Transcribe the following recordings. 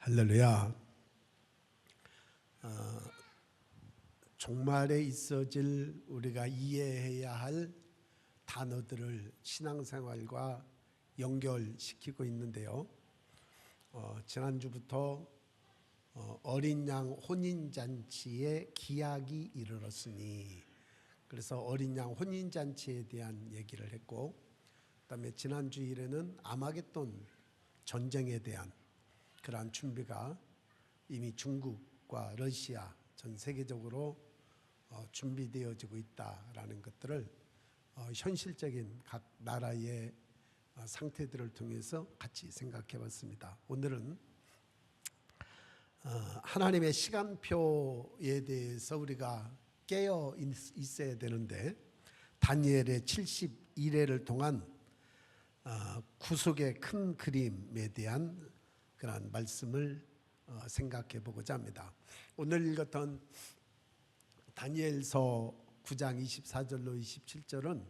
할렐루야. 종말에 있어질 우리가 이해해야 할 단어들을 신앙생활과 연결시키고 있는데요. 지난주부터 어린 양 혼인잔치의 기약이 이르렀으니, 그래서 어린 양 혼인잔치에 대한 얘기를 했고, 그다음에 지난주일에는 아마겟돈 전쟁에 대한 그러한 준비가 이미 중국과 러시아 전 세계적으로 준비되어지고 있다라는 것들을 현실적인 각 나라의 상태들을 통해서 같이 생각해 봤습니다. 오늘은 하나님의 시간표에 대해서 우리가 깨어 있어야 되는데, 다니엘의 71회를 통한 구속의 큰 그림에 대한 그런 말씀을 생각해 보고자 합니다. 오늘 읽었던 다니엘서 9장 24절로 27절은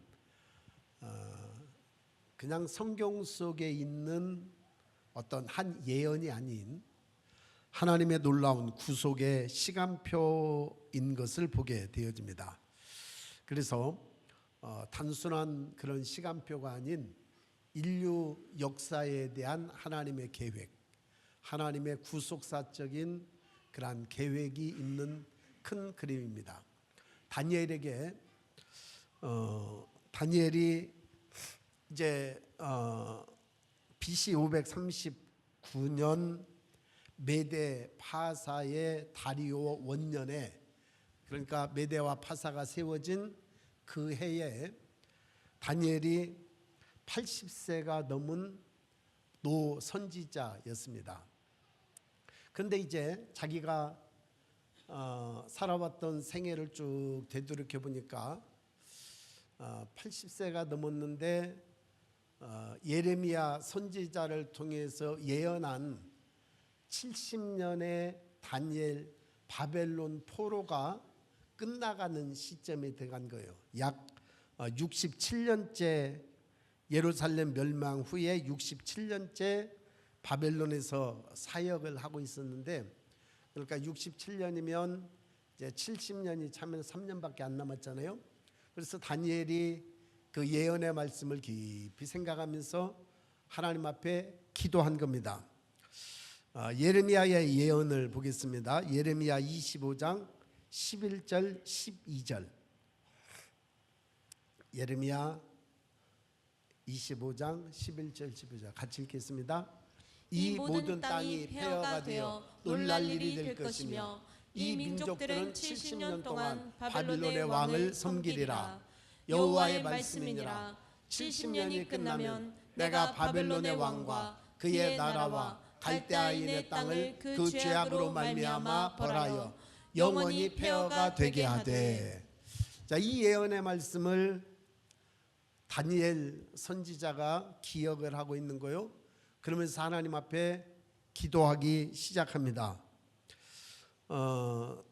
그냥 성경 속에 있는 어떤 한 예언이 아닌 하나님의 놀라운 구속의 시간표인 것을 보게 되어집니다. 그래서 단순한 그런 시간표가 아닌 인류 역사에 대한 하나님의 계획, 하나님의 구속사적인 그러한 계획이 있는 큰 그림입니다. 다니엘이 이제 BC 539년 메데 파사의 다리오 원년에, 그러니까 메데와 파사가 세워진 그 해에 다니엘이 80세가 넘은 노 선지자였습니다. 그런데 이제 자기가 살아왔던 생애를 쭉 되돌이켜 보니까 80세가 넘었는데 예레미야 선지자를 통해서 예언한 70년의 다니엘 바벨론 포로가 끝나가는 시점에 들어간 거예요. 약 67년째 예루살렘 멸망 후에 67년째 바벨론에서 사역을 하고 있었는데, 그러니까 67년이면 이제 70년이 차면 3년밖에 안 남았잖아요. 그래서 다니엘이 그 예언의 말씀을 깊이 생각하면서 하나님 앞에 기도한 겁니다. 예레미야의 예언을 보겠습니다. 예레미야 25장 11절 12절. 예레미야 25장 11절 12절 같이 읽겠습니다. 이 모든 땅이 폐허가 되어 놀랄 일이 될 것이며 이 민족들은 70년 동안 바빌론의 왕을 섬기리라. 여호와의 말씀이니라. 70년이 끝나면 내가 바벨론의 왕과 그의 나라와 갈대아인의 땅을 그 죄악으로 말미암아 벌하여 영원히 폐허가 되게 하되. 자, 이 예언의 말씀을 다니엘 선지자가 기억을 하고 있는 거요. 그러면서 하나님 앞에 기도하기 시작합니다.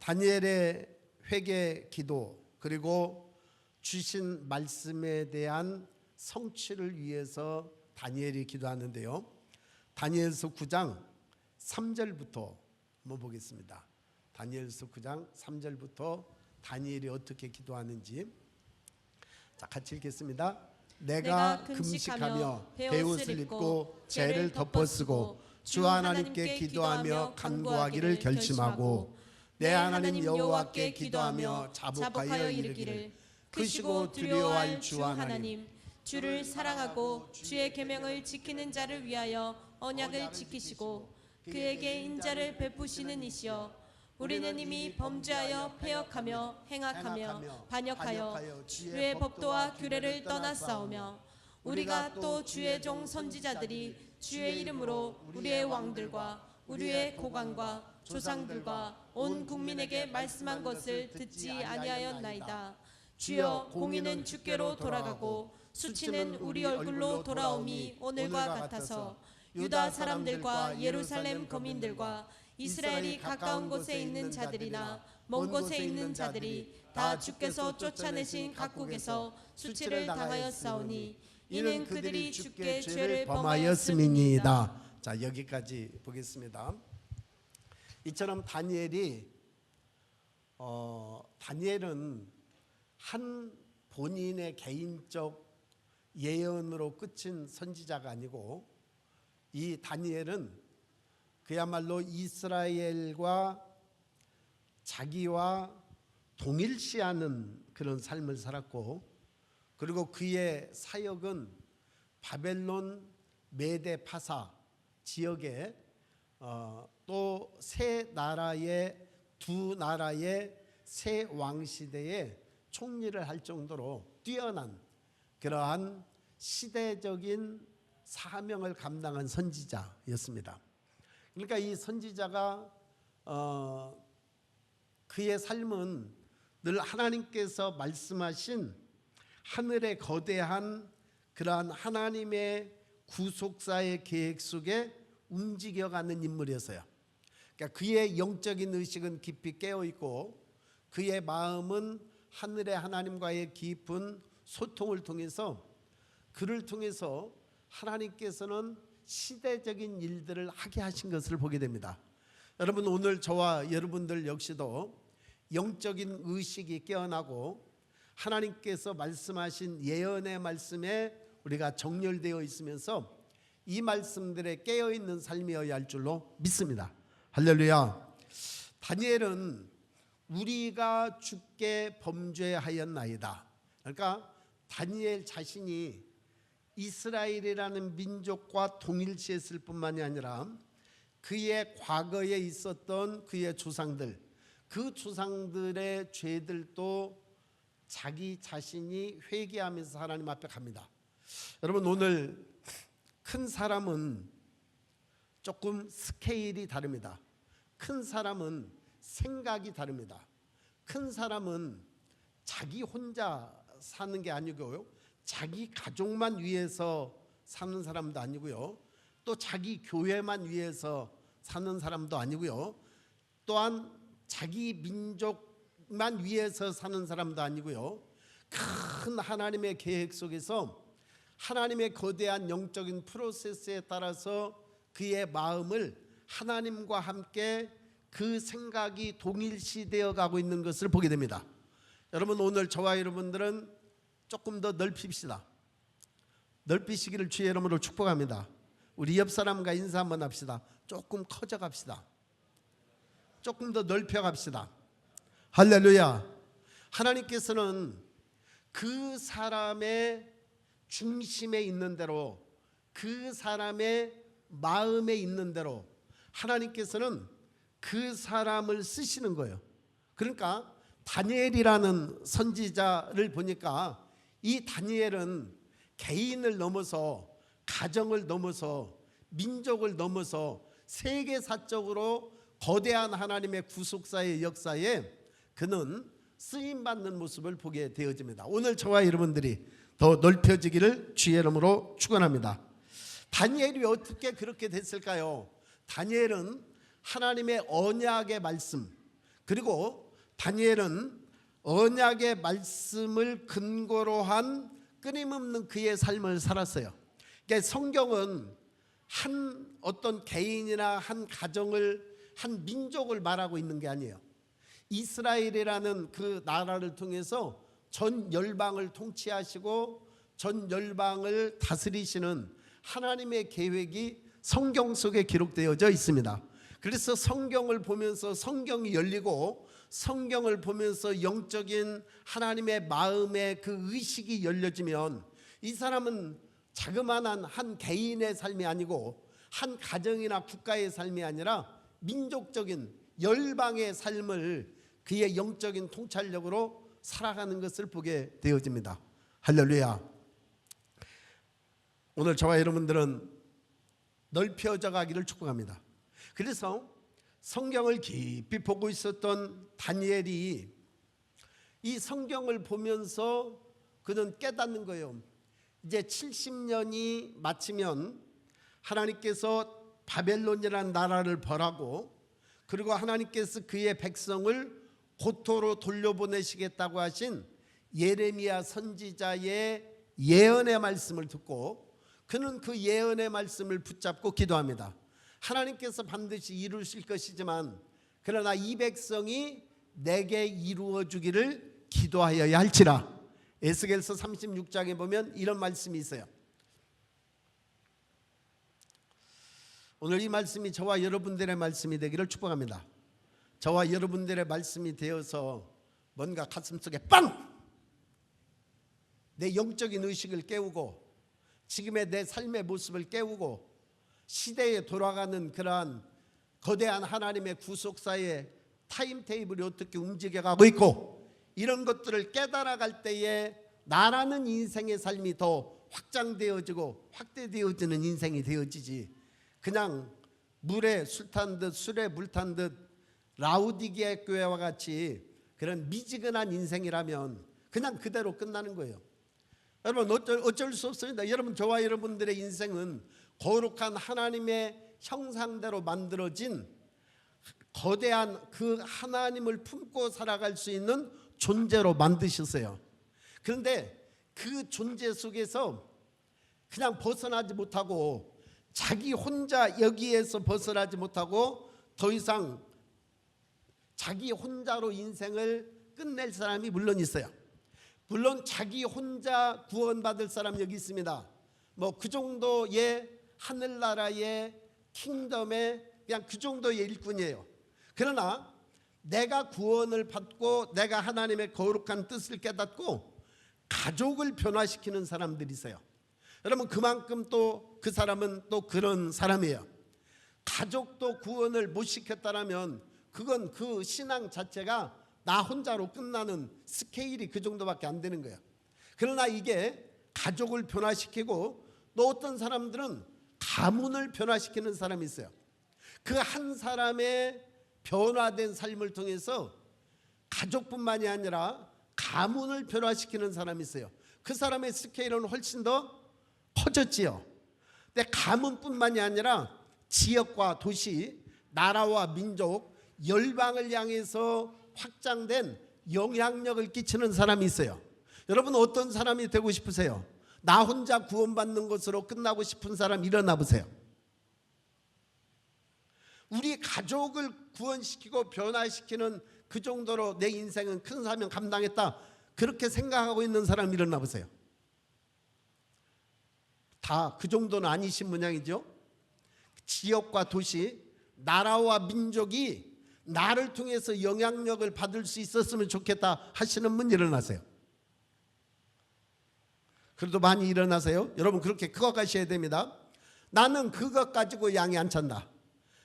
다니엘의 회개 기도, 그리고 주신 말씀에 대한 성취를 위해서 다니엘이 기도하는데요. 다니엘서 9장 3절부터 한번 보겠습니다. 다니엘서 9장 3절부터 다니엘이 어떻게 기도하는지 자, 같이 읽겠습니다. 내가 금식하며 베옷을 입고 죄를 덮어쓰고 주 하나님께 기도하며 간구하기를 결심하고 내 하나님 여호와께 기도하며 자복하여 이르기를, 크시고 두려워할 주 하나님, 주를 사랑하고 주의 계명을 지키는 자를 위하여 언약을 지키시고 그에게 인자를 베푸시는 이시여, 우리는 이미 범죄하여 패역하며 행악하며 반역하여 주의 법도와 규례를 떠나싸우며, 우리가 또 주의 종 선지자들이 주의 이름으로 우리의 왕들과 우리의 고관과 조상들과 온 국민에게 말씀한 것을 듣지 아니하였나이다. 주여, 공의는 주께로 돌아가고 수치는 우리 얼굴로 돌아옴이 오늘과 같아서 유다 사람들과 예루살렘 거민들과 이스라엘이 가까운 곳에 있는 자들이나 먼 곳에 있는 자들이 다 주께서 쫓아내신 각국에서 수치를 당하였사오니 이는 그들이 주께 죄를 범하였음이니이다. 자, 여기까지 보겠습니다. 이처럼 다니엘은 한 본인의 개인적 예언으로 끝인 선지자가 아니고, 이 다니엘은 그야말로 이스라엘과 자기와 동일시하는 그런 삶을 살았고, 그리고 그의 사역은 바벨론 메데 파사 지역에 또 두 나라의 세 왕시대에 총리를 할 정도로 뛰어난 그러한 시대적인 사명을 감당한 선지자였습니다. 그러니까 이 선지자가 그의 삶은 늘 하나님께서 말씀하신 하늘의 거대한 그러한 하나님의 구속사의 계획 속에 움직여가는 인물이었어요. 그러니까 그의 영적인 의식은 깊이 깨어있고, 그의 마음은 하늘의 하나님과의 깊은 소통을 통해서, 그를 통해서 하나님께서는 시대적인 일들을 하게 하신 것을 보게 됩니다. 여러분, 오늘 저와 여러분들 역시도 영적인 의식이 깨어나고 하나님께서 말씀하신 예언의 말씀에 우리가 정렬되어 있으면서 이 말씀들에 깨어있는 삶이어야 할 줄로 믿습니다. 할렐루야. 다니엘은 우리가 주께 범죄하였나이다. 그러니까 다니엘 자신이 이스라엘이라는 민족과 동일시했을 뿐만이 아니라 그의 과거에 있었던 그의 조상들, 그 조상들의 죄들도 자기 자신이 회개하면서 하나님 앞에 갑니다. 여러분, 오늘 큰 사람은 조금 스케일이 다릅니다. 큰 사람은 생각이 다릅니다. 큰 사람은 자기 혼자 사는 게 아니고요, 자기 가족만 위해서 사는 사람도 아니고요, 또 자기 교회만 위해서 사는 사람도 아니고요, 또한 자기 민족만 위해서 사는 사람도 아니고요, 큰 하나님의 계획 속에서 하나님의 거대한 영적인 프로세스에 따라서 그의 마음을 하나님과 함께 그 생각이 동일시되어 가고 있는 것을 보게 됩니다. 여러분, 오늘 저와 여러분들은 조금 더 넓힙시다. 넓히시기를 주의 이름으로 축복합니다. 우리 옆 사람과 인사 한번 합시다. 조금 커져 갑시다. 조금 더 넓혀 갑시다. 할렐루야. 하나님께서는 그 사람의 중심에 있는 대로, 그 사람의 마음에 있는 대로 하나님께서는 그 사람을 쓰시는 거예요. 그러니까 다니엘이라는 선지자를 보니까 이 다니엘은 개인을 넘어서, 가정을 넘어서, 민족을 넘어서 세계사적으로 거대한 하나님의 구속사의 역사에 그는 쓰임받는 모습을 보게 되어집니다. 오늘 저와 여러분들이 더 넓혀지기를 주의 이름으로 축원합니다. 다니엘이 어떻게 그렇게 됐을까요? 다니엘은 하나님의 언약의 말씀, 그리고 다니엘은 언약의 말씀을 근거로 한 끊임없는 그의 삶을 살았어요. 그러니까 성경은 한 어떤 개인이나 한 가정을, 한 민족을 말하고 있는 게 아니에요. 이스라엘이라는 그 나라를 통해서 전 열방을 통치하시고 전 열방을 다스리시는 하나님의 계획이 성경 속에 기록되어져 있습니다. 그래서 성경을 보면서 성경이 열리고, 성경을 보면서 영적인 하나님의 마음의 그 의식이 열려지면 이 사람은 자그마한 한 개인의 삶이 아니고 한 가정이나 국가의 삶이 아니라 민족적인 열방의 삶을 그의 영적인 통찰력으로 살아가는 것을 보게 되어집니다. 할렐루야. 오늘 저와 여러분들은 넓혀져 가기를 축복합니다. 그래서 성경을 깊이 보고 있었던 다니엘이 이 성경을 보면서 그는 깨닫는 거예요. 이제 70년이 마치면 하나님께서 바벨론이라는 나라를 벌하고, 그리고 하나님께서 그의 백성을 고토로 돌려보내시겠다고 하신 예레미야 선지자의 예언의 말씀을 듣고 그는 그 예언의 말씀을 붙잡고 기도합니다. 하나님께서 반드시 이루실 것이지만 그러나 이 백성이 내게 이루어 주기를 기도하여야 할지라. 에스겔서 36장에 보면 이런 말씀이 있어요. 오늘 이 말씀이 저와 여러분들의 말씀이 되기를 축복합니다. 저와 여러분들의 말씀이 되어서 뭔가 가슴속에 빵! 내 영적인 의식을 깨우고 지금의 내 삶의 모습을 깨우고 시대에 돌아가는 그러한 거대한 하나님의 구속사의 타임테이블이 어떻게 움직여가고 있고 이런 것들을 깨달아갈 때에 나라는 인생의 삶이 더 확장되어지고 확대되어지는 인생이 되어지지, 그냥 물에 술 탄 듯 술에 물 탄 듯 라우디게아 교회와 같이 그런 미지근한 인생이라면 그냥 그대로 끝나는 거예요. 여러분 어쩔 수 없습니다. 여러분, 저와 여러분들의 인생은 거룩한 하나님의 형상대로 만들어진 거대한 그 하나님을 품고 살아갈 수 있는 존재로 만드셨어요. 그런데 그 존재 속에서 그냥 벗어나지 못하고 자기 혼자 여기에서 벗어나지 못하고 더 이상 자기 혼자로 인생을 끝낼 사람이 물론 있어요. 물론 자기 혼자 구원받을 사람 여기 있습니다. 뭐 그 정도의 하늘나라의 킹덤의 그냥 그 정도의 일꾼이에요. 그러나 내가 구원을 받고 내가 하나님의 거룩한 뜻을 깨닫고 가족을 변화시키는 사람들이 있어요. 여러분, 그만큼 또 그 사람은 또 그런 사람이에요. 가족도 구원을 못 시켰다라면 그건 그 신앙 자체가 나 혼자로 끝나는 스케일이 그 정도밖에 안 되는 거예요. 그러나 이게 가족을 변화시키고 또 어떤 사람들은 가문을 변화시키는 사람이 있어요. 그 한 사람의 변화된 삶을 통해서 가족뿐만이 아니라 가문을 변화시키는 사람이 있어요. 그 사람의 스케일은 훨씬 더 커졌지요. 근데 가문뿐만이 아니라 지역과 도시, 나라와 민족, 열방을 향해서 확장된 영향력을 끼치는 사람이 있어요. 여러분, 어떤 사람이 되고 싶으세요? 나 혼자 구원받는 것으로 끝나고 싶은 사람 일어나 보세요. 우리 가족을 구원시키고 변화시키는 그 정도로 내 인생은 큰 사명 감당했다, 그렇게 생각하고 있는 사람 일어나 보세요. 다 그 정도는 아니신 모양이죠. 지역과 도시, 나라와 민족이 나를 통해서 영향력을 받을 수 있었으면 좋겠다 하시는 분 일어나세요. 그래도 많이 일어나세요. 여러분, 그렇게 커가셔야 됩니다. 나는 그것 가지고 양이 안 찬다.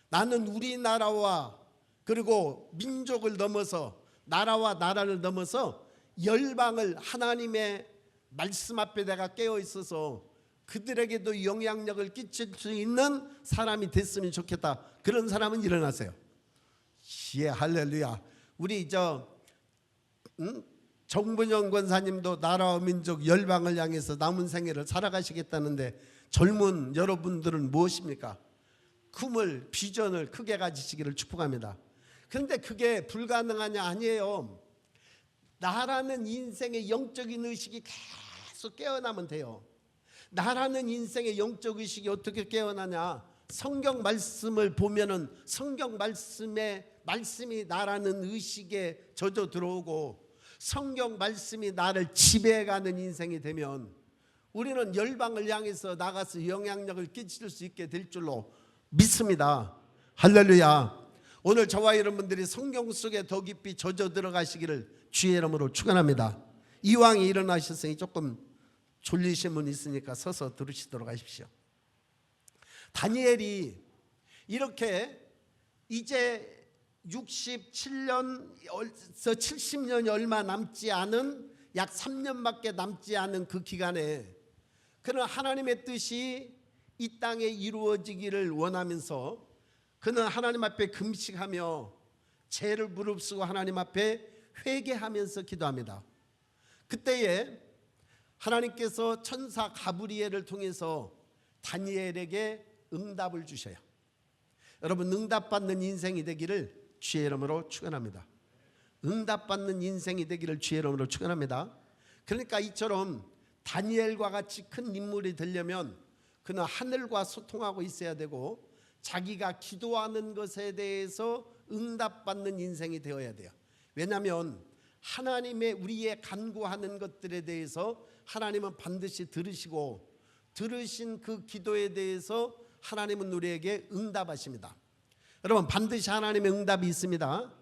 나는 우리나라와 그리고 민족을 넘어서 나라와 나라를 넘어서 열방을 하나님의 말씀 앞에 내가 깨어 있어서 그들에게도 영향력을 끼칠 수 있는 사람이 됐으면 좋겠다. 그런 사람은 일어나세요. 예, 할렐루야. 우리 정분영 권사님도 나라와 민족 열방을 향해서 남은 생애를 살아가시겠다는데 젊은 여러분들은 무엇입니까? 꿈을, 비전을 크게 가지시기를 축복합니다. 그런데 그게 불가능하냐? 아니에요. 나라는 인생의 영적인 의식이 계속 깨어나면 돼요. 나라는 인생의 영적 의식이 어떻게 깨어나냐? 성경 말씀을 보면은 성경 말씀이 나라는 의식에 젖어 들어오고 성경 말씀이 나를 지배해가는 인생이 되면 우리는 열방을 향해서 나가서 영향력을 끼칠 수 있게 될 줄로 믿습니다. 할렐루야. 오늘 저와 여러분들이 성경 속에 더 깊이 젖어 들어가시기를 주의 이름으로 축원합니다. 이왕이 일어나셨으니 조금 졸리신 분 있으니까 서서 들으시도록 하십시오. 다니엘이 이렇게 이제 67년에서 70년이 얼마 남지 않은 약 3년밖에 남지 않은 그 기간에 그는 하나님의 뜻이 이 땅에 이루어지기를 원하면서 그는 하나님 앞에 금식하며 죄를 무릅쓰고 하나님 앞에 회개하면서 기도합니다. 그때에 하나님께서 천사 가브리엘을 통해서 다니엘에게 응답을 주셔요. 여러분, 응답받는 인생이 되기를 주의 이름으로 축원합니다. 응답받는 인생이 되기를 주의 이름으로 축원합니다. 그러니까 이처럼 다니엘과 같이 큰 인물이 되려면 그는 하늘과 소통하고 있어야 되고 자기가 기도하는 것에 대해서 응답받는 인생이 되어야 돼요. 왜냐하면 하나님의 우리의 간구하는 것들에 대해서 하나님은 반드시 들으시고 들으신 그 기도에 대해서 하나님은 우리에게 응답하십니다. 여러분, 반드시 하나님의 응답이 있습니다.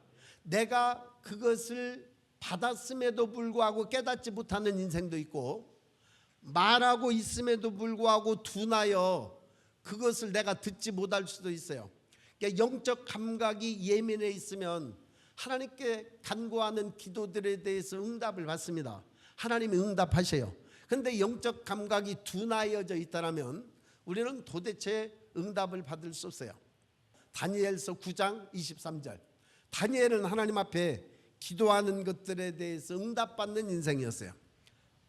내가 그것을 받았음에도 불구하고 깨닫지 못하는 인생도 있고, 말하고 있음에도 불구하고 둔하여 그것을 내가 듣지 못할 수도 있어요. 그러니까 영적 감각이 예민해 있으면 하나님께 간구하는 기도들에 대해서 응답을 받습니다. 하나님이 응답하셔요. 그런데 영적 감각이 둔하여져 있다면 우리는 도대체 응답을 받을 수 없어요. 다니엘서 9장 23절. 다니엘은 하나님 앞에 기도하는 것들에 대해서 응답받는 인생이었어요.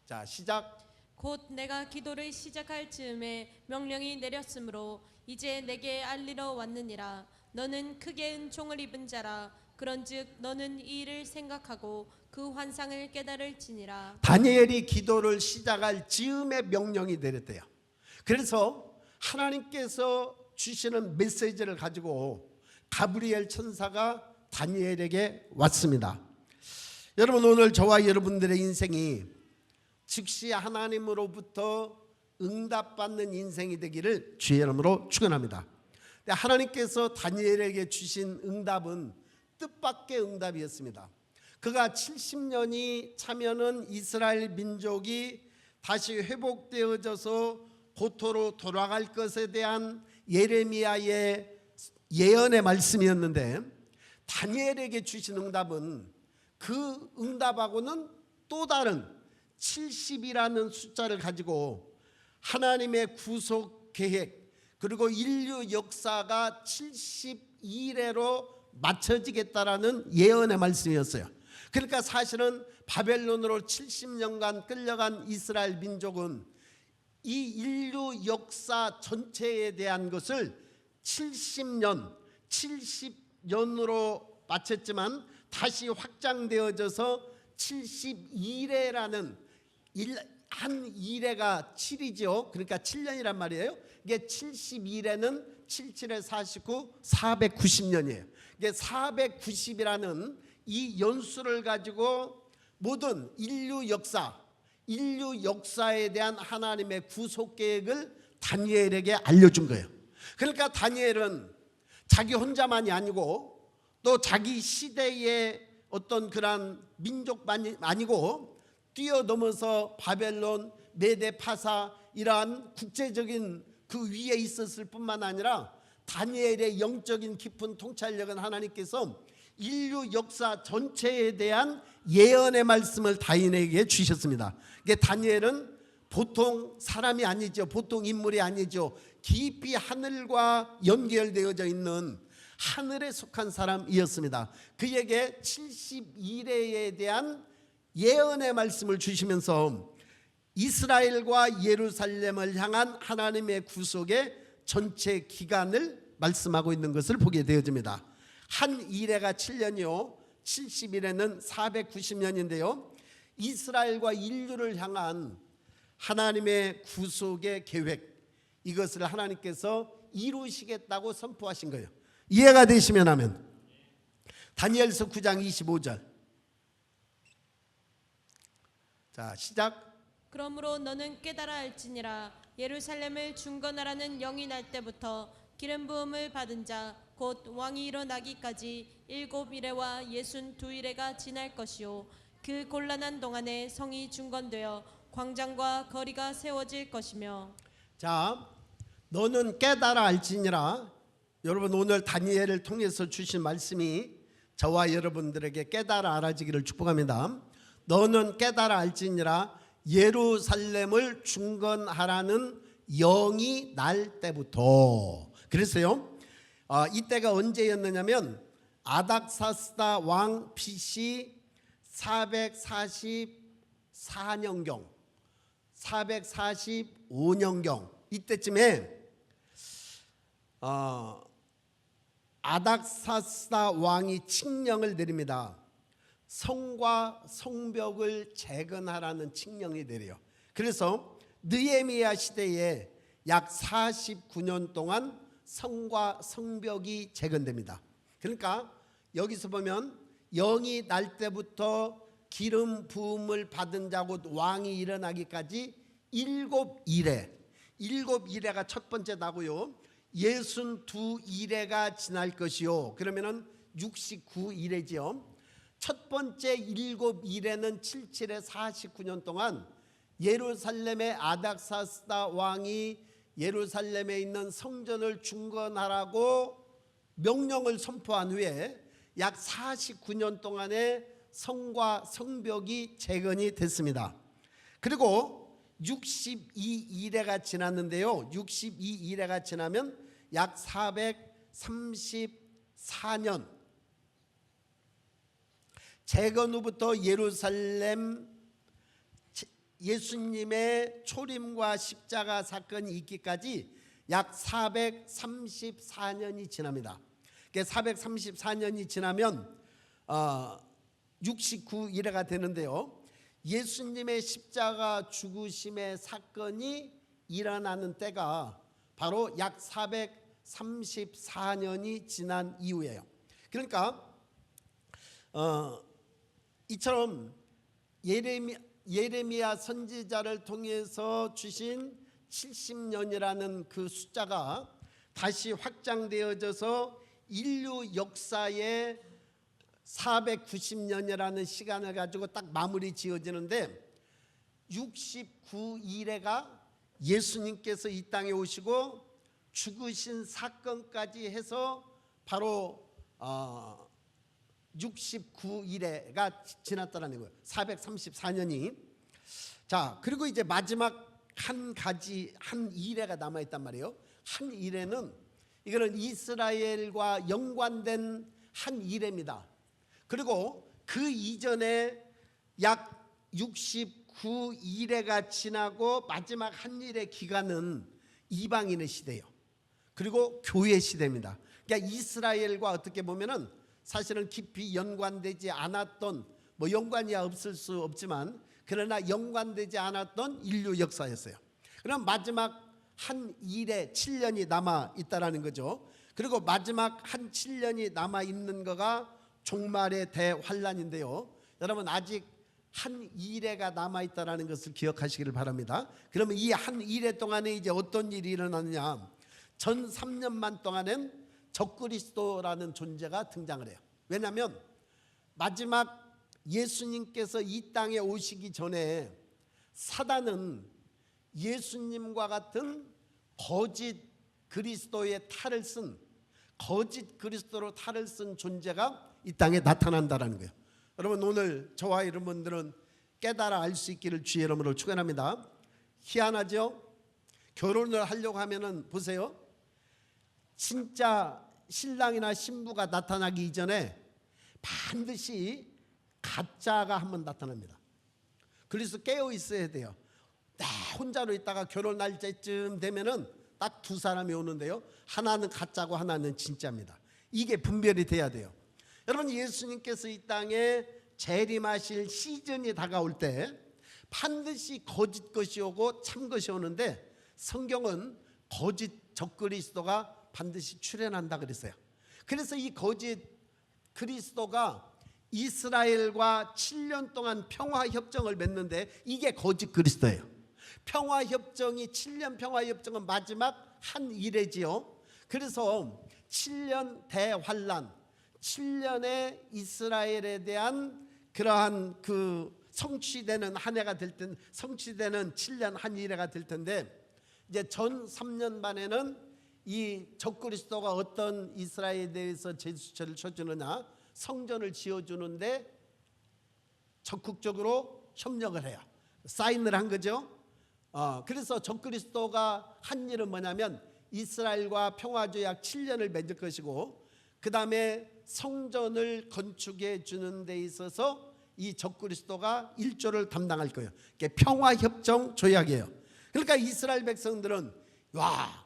자, 시작. 곧 내가 기도를 시작할 즈음에 명령이 내렸으므로 이제 내게 알리러 왔느니라. 너는 크게 은총을 입은 자라. 그런즉 너는 이 일을 생각하고 그 환상을 깨달을지니라. 다니엘이 기도를 시작할 즈음에 명령이 내렸대요. 그래서 하나님께서 주시는 메시지를 가지고 가브리엘 천사가 다니엘에게 왔습니다. 여러분, 오늘 저와 여러분들의 인생이 즉시 하나님으로부터 응답받는 인생이 되기를 주의 이름으로 축원합니다. 하나님께서 다니엘에게 주신 응답은 뜻밖의 응답이었습니다. 그가 70년이 차면은 이스라엘 민족이 다시 회복되어져서 고토로 돌아갈 것에 대한 예레미야의 예언의 말씀이었는데, 다니엘에게 주신 응답은 그 응답하고는 또 다른 70이라는 숫자를 가지고 하나님의 구속 계획, 그리고 인류 역사가 72일에로 맞춰지겠다라는 예언의 말씀이었어요. 그러니까 사실은 바벨론으로 70년간 끌려간 이스라엘 민족은 이 인류 역사 전체에 대한 것을 70년으로 마쳤지만 다시 확장되어져서 72일에라는 한 일회가 7이죠. 그러니까 7년이란 말이에요. 이게 72일에는 77에 49, 490년이에요. 이게 490이라는 이 연수를 가지고 모든 인류 역사에 대한 하나님의 구속 계획을 다니엘에게 알려준 거예요. 그러니까 다니엘은 자기 혼자만이 아니고 또 자기 시대의 어떤 그런 민족만이 아니고 뛰어넘어서 바벨론, 메데, 파사 이러한 국제적인 그 위에 있었을 뿐만 아니라 다니엘의 영적인 깊은 통찰력은 하나님께서 인류 역사 전체에 대한 예언의 말씀을 다니엘에게 주셨습니다. 이게 다니엘은 보통 사람이 아니죠. 보통 인물이 아니죠. 깊이 하늘과 연결되어져 있는 하늘에 속한 사람이었습니다. 그에게 72일에 대한 예언의 말씀을 주시면서 이스라엘과 예루살렘을 향한 하나님의 구속의 전체 기간을 말씀하고 있는 것을 보게 되어집니다. 한 일회가 7년이요 70일에는 490년인데요 이스라엘과 인류를 향한 하나님의 구속의 계획, 이것을 하나님께서 이루시겠다고 선포하신 거예요. 이해가 되시면 하면 다니엘서 9장 25절. 자, 시작. 그러므로 너는 깨달아 알지니라. 예루살렘을 중건하라는 영이 날 때부터 기름 부음을 받은 자 곧 왕이 일어나기까지 7일에와 62일에가 지날 것이요 그 곤란한 동안에 성이 중건되어 광장과 거리가 세워질 것이며. 자, 너는 깨달아 알지니라. 여러분, 오늘 다니엘을 통해서 주신 말씀이 저와 여러분들에게 깨달아 알아지기를 축복합니다. 너는 깨달아 알지니라. 예루살렘을 중건하라는 영이 날 때부터. 그랬어요. 이때가 언제였느냐면 아닥사스다 왕 BC 444년경 445년경 이때쯤에 아닥사스다 왕이 칙령을 내립니다. 성과 성벽을 재건하라는 칙령이 내려요. 그래서 느헤미야 시대에 약 49년 동안 성과 성벽이 재건됩니다. 그러니까 여기서 보면 영이 날 때부터 기름 부음을 받은 자 곧 왕이 일어나기까지 7일에가 첫 번째 나고요. 62일에가 지날 것이요. 그러면은 69일이지요. 첫 번째 7일에는 77에 49년 동안 예루살렘의 아닥사스다 왕이 예루살렘에 있는 성전을 중건하라고 명령을 선포한 후에 약 49년 동안의 성과 성벽이 재건이 됐습니다. 그리고 62일에가 지났는데요. 62일에가 지나면 약 434년 재건 후부터 예루살렘 예수님의 초림과 십자가 사건이 있기까지 약 434년이 지납니다. 434년이 지나면 69일에가 되는데요. 예수님의 십자가 죽으심의 사건이 일어나는 때가 바로 약 434년이 지난 이후예요. 그러니까 이처럼 예레미야 선지자를 통해서 주신 70년이라는 그 숫자가 다시 확장되어져서 인류 역사의 490년이라는 시간을 가지고 딱 마무리 지어지는데 69일에가 예수님께서 이 땅에 오시고 죽으신 사건까지 해서 바로 69일에가 지났다는 거예요. 434년이. 자, 그리고 이제 마지막 한 일회가 남아 있단 말이에요. 한 일회는 이거는 이스라엘과 연관된 한 일회입니다. 그리고 그 이전에 약 69일회가 지나고 마지막 한 일의 기간은 이방인의 시대예요. 그리고 교회 시대입니다. 그러니까 이스라엘과 어떻게 보면은 사실은 깊이 연관되지 않았던, 뭐 연관이야 없을 수 없지만 그러나 연관되지 않았던 인류 역사였어요. 그럼 마지막 한 일에 7년이 남아 있다라는 거죠. 그리고 마지막 한 7년이 남아 있는 거가 종말의 대환란인데요. 여러분 아직 한 일회가 남아 있다라는 것을 기억하시기를 바랍니다. 그러면 이 한 일회 동안에 이제 어떤 일이 일어나느냐? 전 3년만 동안엔 적그리스도라는 존재가 등장을 해요. 왜냐하면 마지막 예수님께서 이 땅에 오시기 전에 사단은 예수님과 같은 거짓 그리스도의 탈을 쓴 거짓 그리스도로 탈을 쓴 존재가 이 땅에 나타난다라는 거예요. 여러분 오늘 저와 여러분들은 깨달아 알 수 있기를 주의 이름으로 축원합니다. 희한하죠? 결혼을 하려고 하면은 보세요. 진짜 신랑이나 신부가 나타나기 이전에 반드시 가짜가 한번 나타납니다. 그래서 깨어 있어야 돼요. 나 혼자로 있다가 결혼 날짜쯤 되면은 딱 두 사람이 오는데요. 하나는 가짜고 하나는 진짜입니다. 이게 분별이 돼야 돼요. 여러분 예수님께서 이 땅에 재림하실 시즌이 다가올 때 반드시 거짓 것이 오고 참 것이 오는데 성경은 거짓 적그리스도가 반드시 출현한다 그랬어요. 그래서 이 거짓 그리스도가 이스라엘과 7년 동안 평화협정을 맺는데 이게 거짓 그리스도예요. 평화협정이 7년 평화협정은 마지막 한 일회지요. 그래서 7년 대환란 7년의 이스라엘에 대한 그러한 그 성취되는 한 해가 될 텐데 성취되는 7년 한 일회가 될 텐데 이제 전 3년 반에는 이 적그리스도가 어떤 이스라엘에 대해서 제수처를 쳐주느냐 성전을 지어주는데 적극적으로 협력을 해요. 사인을 한 거죠. 그래서 적그리스도가 한 일은 뭐냐면 이스라엘과 평화조약 7년을 맺을 것이고 그 다음에 성전을 건축해 주는 데 있어서 이 적그리스도가 일조를 담당할 거예요. 이게 평화협정 조약이에요. 그러니까 이스라엘 백성들은 와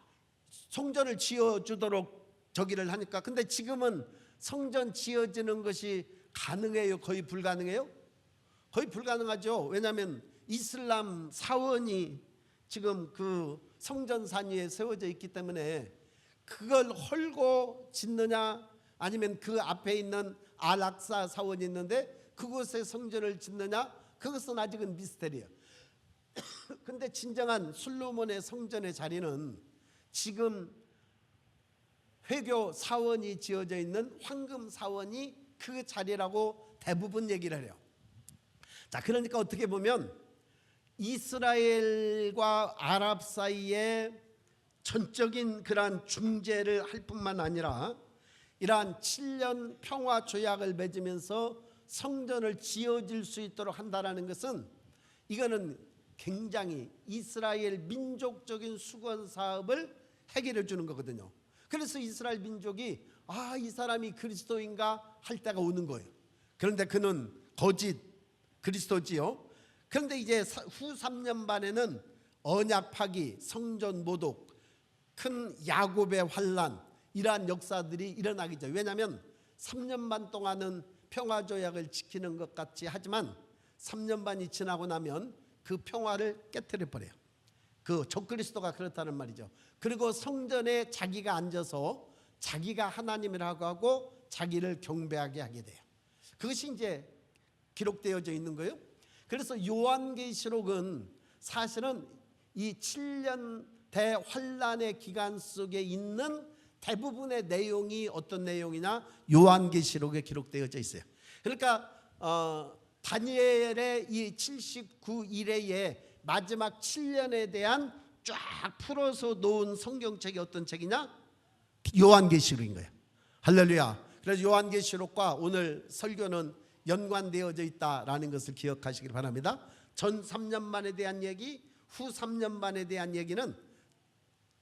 성전을 지어주도록 저기를 하니까 근데 지금은 성전 지어지는 것이 가능해요? 거의 불가능해요? 거의 불가능하죠. 왜냐하면 이슬람 사원이 지금 그 성전산 위에 세워져 있기 때문에 그걸 헐고 짓느냐 아니면 그 앞에 있는 알악사 사원이 있는데 그곳에 성전을 짓느냐? 그것은 아직은 미스터리예요. 근데 진정한 솔로몬의 성전의 자리는 지금 회교 사원이 지어져 있는 황금 사원이 그 자리라고 대부분 얘기를 해요. 자, 그러니까 어떻게 보면 이스라엘과 아랍 사이에 전적인 그러한 중재를 할 뿐만 아니라 이러한 7년 평화 조약을 맺으면서 성전을 지어질 수 있도록 한다는 것은 이거는 굉장히 이스라엘 민족적인 수건 사업을 해결해 주는 거거든요. 그래서 이스라엘 민족이 이 사람이 그리스도인가 할 때가 오는 거예요. 그런데 그는 거짓 그리스도지요. 그런데 이제 후 3년 반에는 언약 파기, 성전 모독, 큰 야곱의 환란, 이러한 역사들이 일어나겠죠. 왜냐하면 3년 반 동안은 평화 조약을 지키는 것 같이 하지만 3년 반이 지나고 나면 그 평화를 깨뜨려 버려요. 그 적그리스도가 그렇다는 말이죠. 그리고 성전에 자기가 앉아서 자기가 하나님이라고 하고 자기를 경배하게 하게 돼요. 그것이 이제 기록되어져 있는 거예요. 그래서 요한계시록은 사실은 이 7년 대환란의 기간 속에 있는 대부분의 내용이 어떤 내용이냐? 요한계시록에 기록되어져 있어요. 그러니까 다니엘의 이 79일의 마지막 7년에 대한 쫙 풀어서 놓은 성경책이 어떤 책이냐? 요한계시록인 거예요. 할렐루야. 그래서 요한계시록과 오늘 설교는 연관되어져 있다라는 것을 기억하시길 바랍니다. 전 3년 만에 대한 얘기, 후 3년 만에 대한 얘기는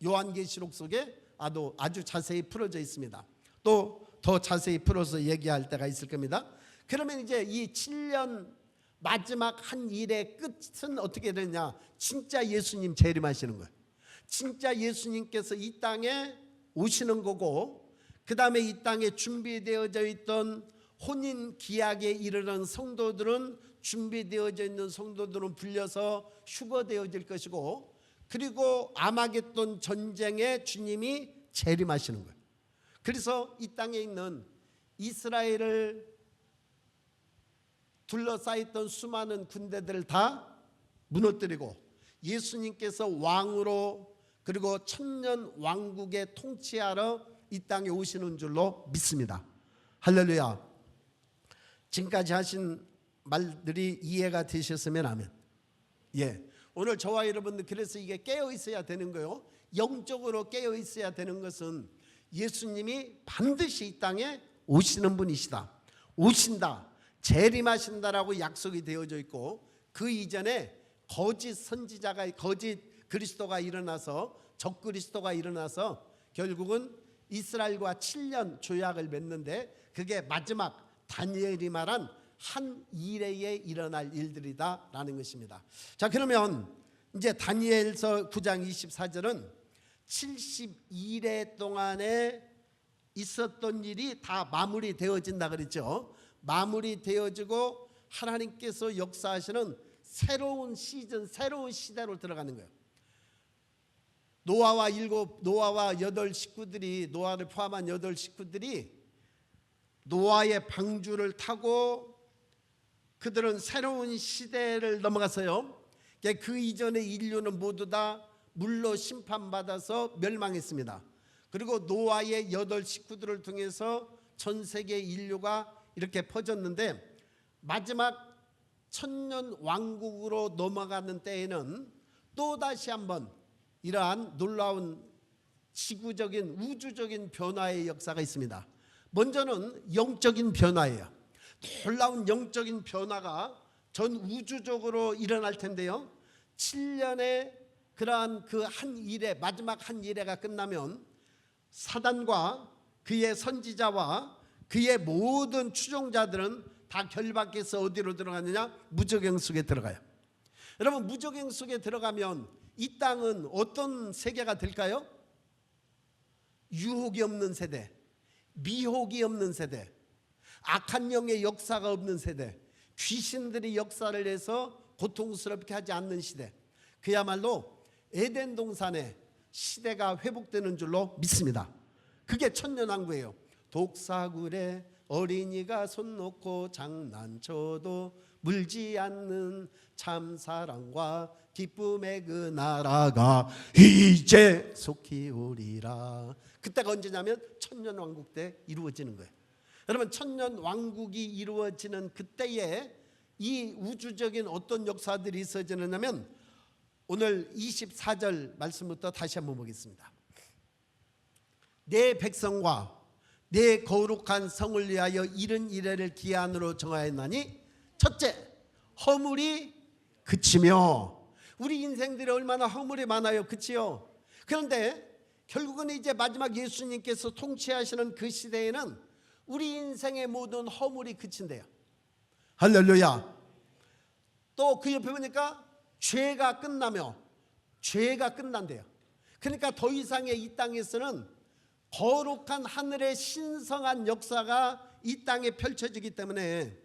요한계시록 속에 아주 자세히 풀어져 있습니다. 또 더 자세히 풀어서 얘기할 때가 있을 겁니다. 그러면 이제 이 7년 마지막 한 일의 끝은 어떻게 되느냐? 진짜 예수님 재림하시는 거예요. 진짜 예수님께서 이 땅에 오시는 거고, 그 다음에 이 땅에 준비되어져 있던 혼인 기약에 이르는 성도들은, 준비되어져 있는 성도들은 불려서 휴거되어질 것이고, 그리고 아마겟돈 전쟁에 주님이 재림하시는 거예요. 그래서 이 땅에 있는 이스라엘을 둘러싸였던 수많은 군대들을 다 무너뜨리고 예수님께서 왕으로 그리고 천년 왕국에 통치하러 이 땅에 오시는 줄로 믿습니다. 할렐루야. 지금까지 하신 말들이 이해가 되셨으면 아멘. 오늘 저와 여러분들 그래서 이게 깨어 있어야 되는 거예요. 영적으로 깨어 있어야 되는 것은 예수님이 반드시 이 땅에 오시는 분이시다. 오신다. 재림하신다라고 약속이 되어져 있고, 그 이전에 거짓 선지자가, 거짓 그리스도가 일어나서, 적그리스도가 일어나서 결국은 이스라엘과 7년 조약을 맺는데 그게 마지막 다니엘이 말한 한 이래에 일어날 일들이다라는 것입니다. 자, 그러면 이제 다니엘서 9장 24절은 72일 동안에 있었던 일이 다 마무리되어진다 그랬죠. 마무리되어지고 하나님께서 역사하시는 새로운 시즌, 새로운 시대로 들어가는 거예요. 노아와 8 식구들이, 노아를 포함한 8 식구들이 노아의 방주를 타고 그들은 새로운 시대를 넘어갔어요. 그 이전의 인류는 모두 다 물로 심판받아서 멸망했습니다. 그리고 노아의 8 식구들을 통해서 전 세계 인류가 이렇게 퍼졌는데, 마지막 천년 왕국으로 넘어가는 때에는 또다시 한번 이러한 놀라운 지구적인 우주적인 변화의 역사가 있습니다. 먼저는 영적인 변화예요. 놀라운 영적인 변화가 전 우주적으로 일어날 텐데요. 7년의 그러한 그 한 일에, 마지막 한 일회가 끝나면 사단과 그의 선지자와 그의 모든 추종자들은 다 결박해서 어디로 들어가느냐? 무저갱 속에 들어가요. 여러분, 무저갱 속에 들어가면 이 땅은 어떤 세계가 될까요? 유혹이 없는 세대, 미혹이 없는 세대, 악한 영의 역사가 없는 세대, 귀신들이 역사를 해서 고통스럽게 하지 않는 시대, 그야말로 에덴 동산의 시대가 회복되는 줄로 믿습니다. 그게 천년왕국이에요. 독사굴에 어린이가 손 놓고 장난쳐도 물지 않는 참사랑과 기쁨의 그 나라가 이제 속히 오리라. 그때가 언제냐면 천년왕국 때 이루어지는 거예요. 여러분, 천년왕국이 이루어지는 그때에 이 우주적인 어떤 역사들이 있어지느냐면 오늘 24절 말씀부터 다시 한번 보겠습니다. 내 백성과 내 거룩한 성을 위하여 이른 이래를 기한으로 정하였나니 첫째, 허물이 그치며. 우리 인생들이 얼마나 허물이 많아요, 그치요? 그런데 결국은 이제 마지막 예수님께서 통치하시는 그 시대에는 우리 인생의 모든 허물이 그친대요. 할렐루야. 또 그 옆에 보니까 죄가 끝나며, 죄가 끝난대요. 그러니까 더 이상의 이 땅에서는 거룩한 하늘의 신성한 역사가 이 땅에 펼쳐지기 때문에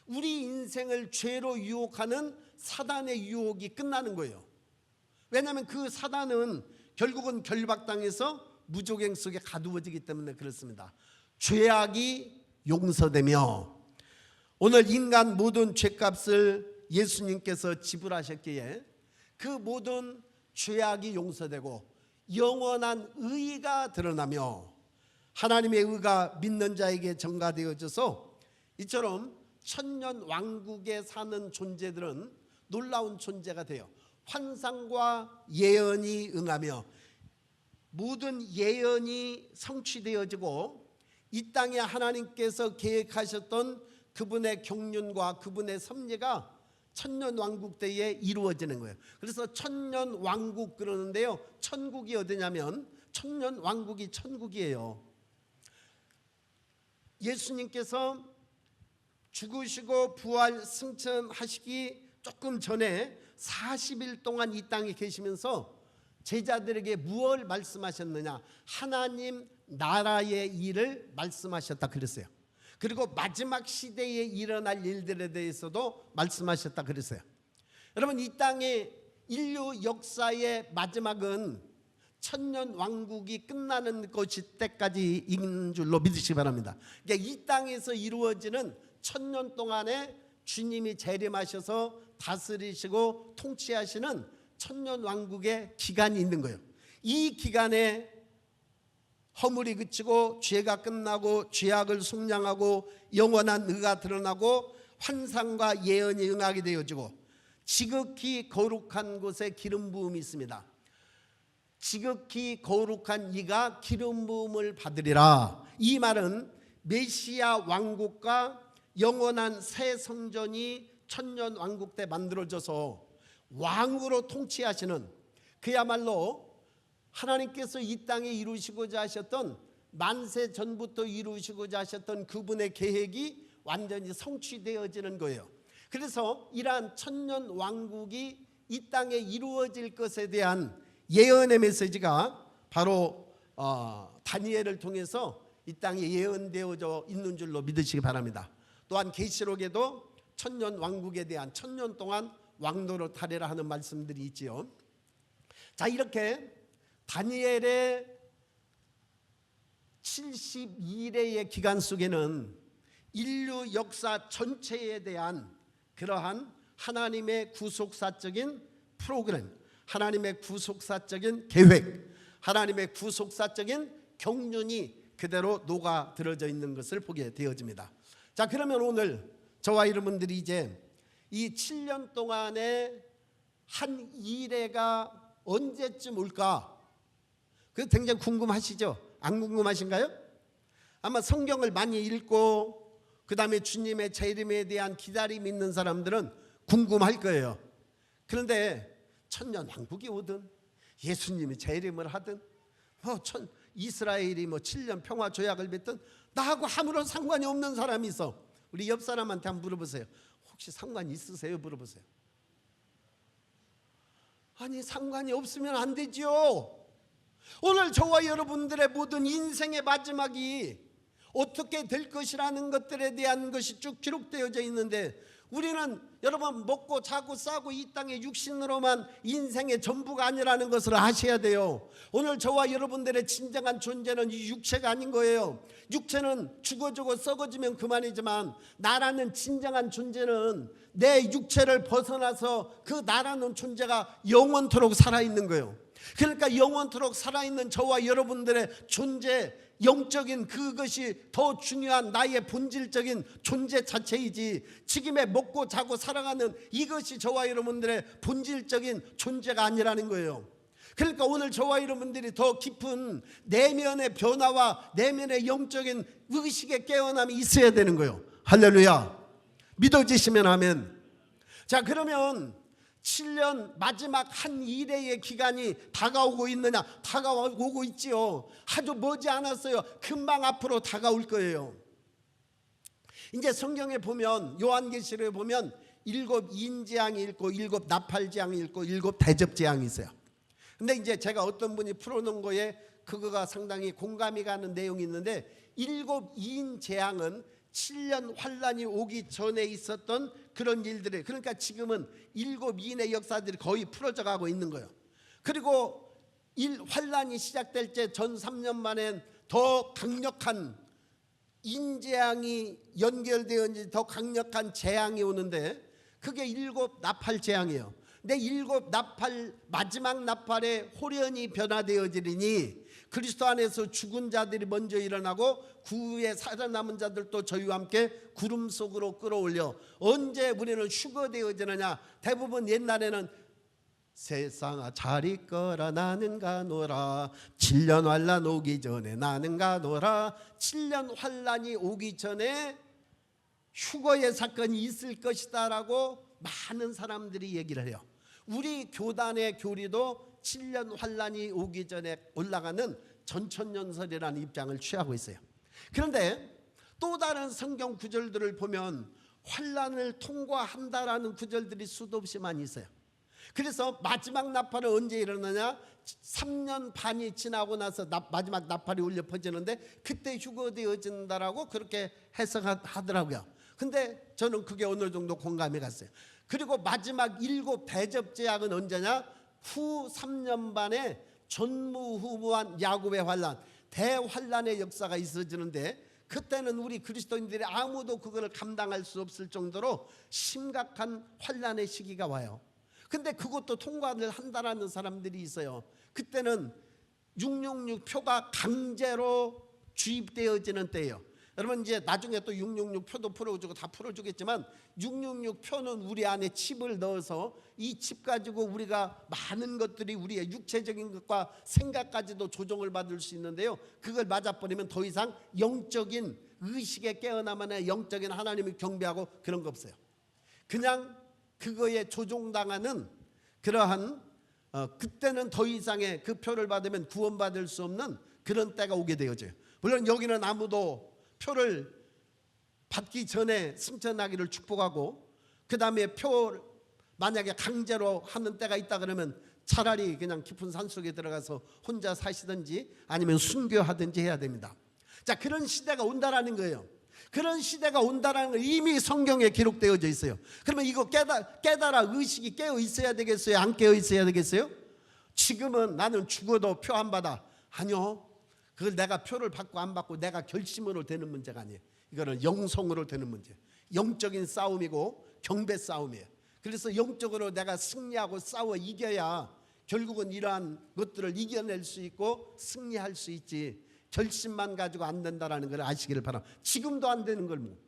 우리 인생을 죄로 유혹하는 사단의 유혹이 끝나는 거예요. 왜냐하면 그 사단은 결국은 결박당해서 무조갱 속에 가두어지기 때문에 그렇습니다. 죄악이 용서되며, 오늘 인간 모든 죄값을 예수님께서 지불하셨기에 그 모든 죄악이 용서되고 영원한 의가 드러나며 하나님의 의가 믿는 자에게 전가되어져서 이처럼 천년 왕국에 사는 존재들은 놀라운 존재가 돼요. 환상과 예언이 응하며 모든 예언이 성취되어지고 이 땅에 하나님께서 계획하셨던 그분의 경륜과 그분의 섭리가 천년 왕국 때에 이루어지는 거예요. 그래서 천년 왕국 그러는데요, 천국이 어디냐면 천년 왕국이 천국이에요. 예수님께서 죽으시고 부활 승천하시기 조금 전에 40일 동안 이 땅에 계시면서 제자들에게 무엇을 말씀하셨느냐? 하나님 나라의 일을 말씀하셨다 그랬어요. 그리고 마지막 시대에 일어날 일들에 대해서도 말씀하셨다 그랬어요. 여러분, 이 땅의 인류 역사의 마지막은 천년 왕국이 끝나는 것이 때까지 있는 줄로 믿으시기 바랍니다. 그러니까 이 땅에서 이루어지는 천년 동안에 주님이 재림하셔서 다스리시고 통치하시는 천년 왕국의 기간이 있는 거예요. 이 기간에 허물이 그치고 죄가 끝나고 죄악을 속량하고 영원한 의가 드러나고 환상과 예언이 응하게 되어지고 지극히 거룩한 곳에 기름 부음이 있습니다. 지극히 거룩한 이가 기름 부음을 받으리라. 이 말은 메시아 왕국과 영원한 새 성전이 천년 왕국 때 만들어져서 왕으로 통치하시는, 그야말로 하나님께서 이 땅에 이루시고자 하셨던, 만세 전부터 이루시고자 하셨던 그분의 계획이 완전히 성취되어지는 거예요. 그래서 이러한 천년 왕국이 이 땅에 이루어질 것에 대한 예언의 메시지가 바로 다니엘을 통해서 이 땅에 예언되어져 있는 줄로 믿으시기 바랍니다. 또한 계시록에도 천년 왕국에 대한 천년 동안 왕노로 타리라 하는 말씀들이 있지요. 자, 이렇게 다니엘의 72일의 기간 속에는 인류 역사 전체에 대한 그러한 하나님의 구속사적인 프로그램, 하나님의 구속사적인 계획, 하나님의 구속사적인 경륜이 그대로 녹아들어져 있는 것을 보게 되어집니다. 자, 그러면 오늘 저와 여러분들이 이제 이 7년 동안의 한 이래가 언제쯤 올까? 그거 굉장히 궁금하시죠? 안 궁금하신가요? 아마 성경을 많이 읽고 그 다음에 주님의 재림에 대한 기다림이 있는 사람들은 궁금할 거예요. 그런데 천년 왕국이 오든 예수님이 재림을 하든 이스라엘이 7년 평화 조약을 맺든 나하고 아무런 상관이 없는 사람이 있어. 우리 옆 사람한테 한번 물어보세요. 혹시 상관 있으세요? 물어보세요. 아니, 상관이 없으면 안 되죠. 오늘 저와 여러분들의 모든 인생의 마지막이 어떻게 될 것이라는 것들에 대한 것이 쭉 기록되어져 있는데, 우리는 여러분 먹고 자고 싸고 이 땅의 육신으로만 인생의 전부가 아니라는 것을 아셔야 돼요. 오늘 저와 여러분들의 진정한 존재는 이 육체가 아닌 거예요. 육체는 죽어지고 썩어지면 그만이지만, 나라는 진정한 존재는 내 육체를 벗어나서 그 나라는 존재가 영원토록 살아있는 거예요. 그러니까 영원토록 살아있는 저와 여러분들의 존재, 영적인 그것이 더 중요한 나의 본질적인 존재 자체이지, 지금의 먹고 자고 살아가는 이것이 저와 여러분들의 본질적인 존재가 아니라는 거예요. 그러니까 오늘 저와 여러분들이 더 깊은 내면의 변화와 내면의 영적인 의식의 깨어남이 있어야 되는 거예요. 할렐루야. 믿어지시면 아멘. 자, 그러면 7년 마지막 한 일회의 기간이 다가오고 있느냐? 다가오고 있지요. 아주 머지 않았어요. 금방 앞으로 다가올 거예요. 이제 성경에 보면, 요한계시록에 보면 7 인재앙이 있고 7 나팔재앙이 있고 7 대접재앙이 있어요. 근데 이제 제가 어떤 분이 풀어놓은 거에 그거가 상당히 공감이 가는 내용이 있는데, 7 인재앙은 7년 환란이 오기 전에 있었던 그런 일들이, 그러니까 지금은 7 인의 역사들이 거의 풀어져 가고 있는 거예요. 그리고 환란이 시작될 때 전 3년 만에 더 강력한 인재앙이 연결되어 더 강력한 재앙이 오는데, 그게 7 나팔 재앙이에요. 근데 7 나팔, 마지막 나팔에 홀연히 변화되어지리니 그리스도 안에서 죽은 자들이 먼저 일어나고 그 후에 살아남은 자들도 저희와 함께 구름 속으로 끌어올려. 언제 우리는 휴거되어지느냐? 대부분 옛날에는 세상아 잘 있거라 나는 가노라, 7년 환란 오기 전에 나는 가노라. 7년 환란이 오기 전에 휴거의 사건이 있을 것이다 라고 많은 사람들이 얘기를 해요. 우리 교단의 교리도 7년 환란이 오기 전에 올라가는 전천년설이라는 입장을 취하고 있어요. 그런데 또 다른 성경 구절들을 보면 환란을 통과한다라는 구절들이 수도 없이 많이 있어요. 그래서 마지막 나팔은 언제 일어나냐? 3년 반이 지나고 나서 마지막 나팔이 울려 퍼지는데 그때 휴거되어진다라고 그렇게 해석하더라고요. 근데 저는 그게 어느 정도 공감이 갔어요. 그리고 마지막 7 대접재앙은 언제냐? 후 3년 반에 전무후무한 야곱의 환란, 대환란의 역사가 있어지는데, 그때는 우리 그리스도인들이 아무도 그걸 감당할 수 없을 정도로 심각한 환란의 시기가 와요. 근데 그것도 통과를 한다라는 사람들이 있어요. 그때는 666 표가 강제로 주입되어지는 때예요. 여러분 이제 나중에 또 666 표도 풀어주고 다 풀어주겠지만, 666 표는 우리 안에 칩을 넣어서 이 칩 가지고 우리가 많은 것들이 우리의 육체적인 것과 생각까지도 조정을 받을 수 있는데요, 그걸 맞아버리면 더 이상 영적인 의식에 깨어나면 영적인 하나님을 경배하고 그런 거 없어요. 그냥 그거에 조종당하는 그러한 그때는 더 이상의 그 표를 받으면 구원받을 수 없는 그런 때가 오게 되어져요. 물론 여기는 아무도 표를 받기 전에 승천하기를 축복하고, 그 다음에 표 만약에 강제로 하는 때가 있다 그러면 차라리 그냥 깊은 산속에 들어가서 혼자 사시든지 아니면 순교하든지 해야 됩니다. 자, 그런 시대가 온다라는 거예요. 그런 시대가 온다라는 건 이미 성경에 기록되어져 있어요. 그러면 이거 깨달아 의식이 깨어 있어야 되겠어요? 안 깨어 있어야 되겠어요? 지금은 나는 죽어도 표 안 받아. 아니요. 그걸 내가 표를 받고 안 받고 내가 결심으로 되는 문제가 아니에요. 이거는 영성으로 되는 문제, 영적인 싸움이고 경배 싸움이에요. 그래서 영적으로 내가 승리하고 싸워 이겨야 결국은 이러한 것들을 이겨낼 수 있고 승리할 수 있지, 결심만 가지고 안 된다라는 걸 아시기를 바랍니다. 지금도 안 되는 걸 뭐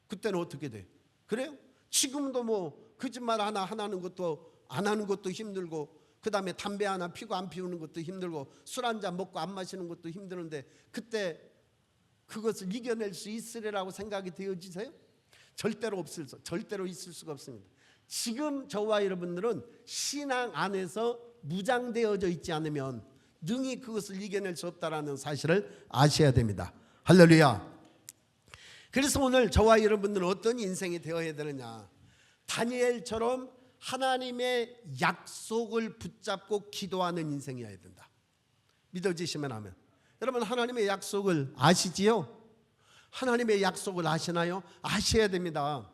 그때는 어떻게 돼? 그래요? 지금도 뭐 거짓말 하나 하는 것도 안 하는 것도 힘들고, 그 다음에 담배 하나 피고 안 피우는 것도 힘들고, 술 한 잔 먹고 안 마시는 것도 힘드는데 그때 그것을 이겨낼 수 있으리라고 생각이 되어지세요? 절대로 있을 수가 없습니다. 지금 저와 여러분들은 신앙 안에서 무장되어져 있지 않으면 능히 그것을 이겨낼 수 없다는 사실을 아셔야 됩니다. 할렐루야. 그래서 오늘 저와 여러분들은 어떤 인생이 되어야 되느냐? 다니엘처럼 하나님의 약속을 붙잡고 기도하는 인생이어야 된다. 믿어지시면 하면. 여러분 하나님의 약속을 아시지요? 하나님의 약속을 아시나요? 아셔야 됩니다.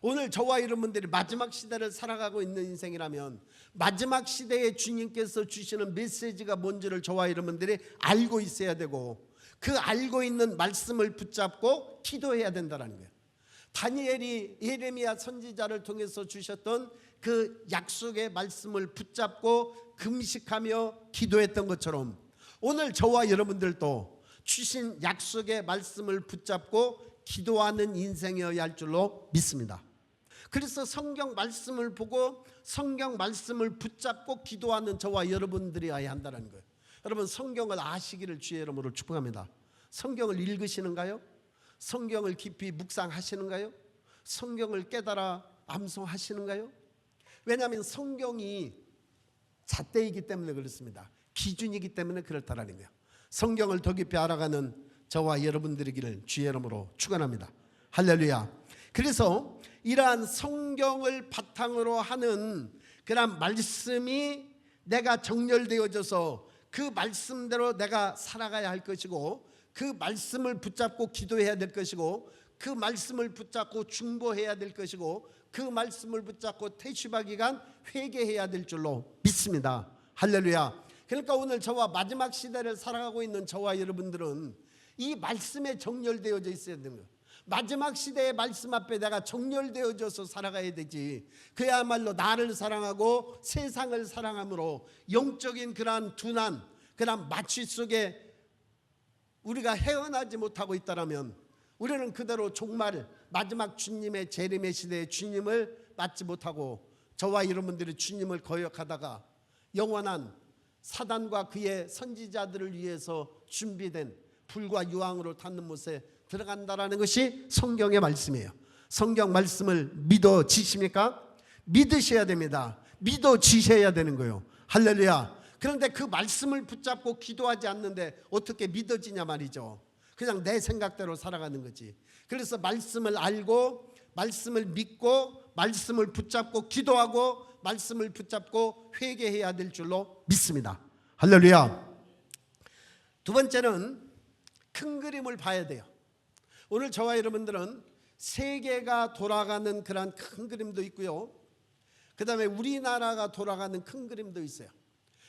오늘 저와 여러분들이 마지막 시대를 살아가고 있는 인생이라면 마지막 시대에 주님께서 주시는 메시지가 뭔지를 저와 여러분들이 알고 있어야 되고, 그 알고 있는 말씀을 붙잡고 기도해야 된다는 거예요. 다니엘이 예레미야 선지자를 통해서 주셨던 그 약속의 말씀을 붙잡고 금식하며 기도했던 것처럼 오늘 저와 여러분들도 주신 약속의 말씀을 붙잡고 기도하는 인생이어야 할 줄로 믿습니다. 그래서 성경 말씀을 보고 성경 말씀을 붙잡고 기도하는 저와 여러분들이어야 한다는 거예요. 여러분, 성경을 아시기를 주의 이름으로 축복합니다. 성경을 읽으시는가요? 성경을 깊이 묵상하시는가요? 성경을 깨달아 암송하시는가요? 왜냐하면 성경이 잣대이기 때문에 그렇습니다. 기준이기 때문에 그렇다라는 거예요. 성경을 더 깊이 알아가는 저와 여러분들이기를 주의 이름으로 축원합니다. 할렐루야. 그래서 이러한 성경을 바탕으로 하는 그런 말씀이 내가 정렬되어져서 그 말씀대로 내가 살아가야 할 것이고, 그 말씀을 붙잡고 기도해야 될 것이고, 그 말씀을 붙잡고 중보해야 될 것이고, 그 말씀을 붙잡고 태시바 기간 회개해야 될 줄로 믿습니다. 할렐루야. 그러니까 오늘 저와 마지막 시대를 살아가고 있는 저와 여러분들은 이 말씀에 정렬되어져 있어야 되는 거예요. 마지막 시대의 말씀 앞에 내가 정렬되어져서 살아가야 되지. 그야말로 나를 사랑하고 세상을 사랑함으로 영적인 그러한 둔한, 그러한 마취 속에 우리가 헤어나지 못하고 있다면 우리는 그대로 종말 마지막 주님의 재림의 시대에 주님을 맞지 못하고 저와 여러분들이 주님을 거역하다가 영원한 사단과 그의 선지자들을 위해서 준비된 불과 유황으로 닿는 못에 들어간다라는 것이 성경의 말씀이에요. 성경 말씀을 믿어지십니까? 믿으셔야 됩니다. 믿어지셔야 되는 거예요. 할렐루야. 그런데 그 말씀을 붙잡고 기도하지 않는데 어떻게 믿어지냐 말이죠. 그냥 내 생각대로 살아가는 거지. 그래서 말씀을 알고 말씀을 믿고 말씀을 붙잡고 기도하고 말씀을 붙잡고 회개해야 될 줄로 믿습니다. 할렐루야. 두 번째는 큰 그림을 봐야 돼요. 오늘 저와 여러분들은 세계가 돌아가는 그런 큰 그림도 있고요, 그 다음에 우리나라가 돌아가는 큰 그림도 있어요.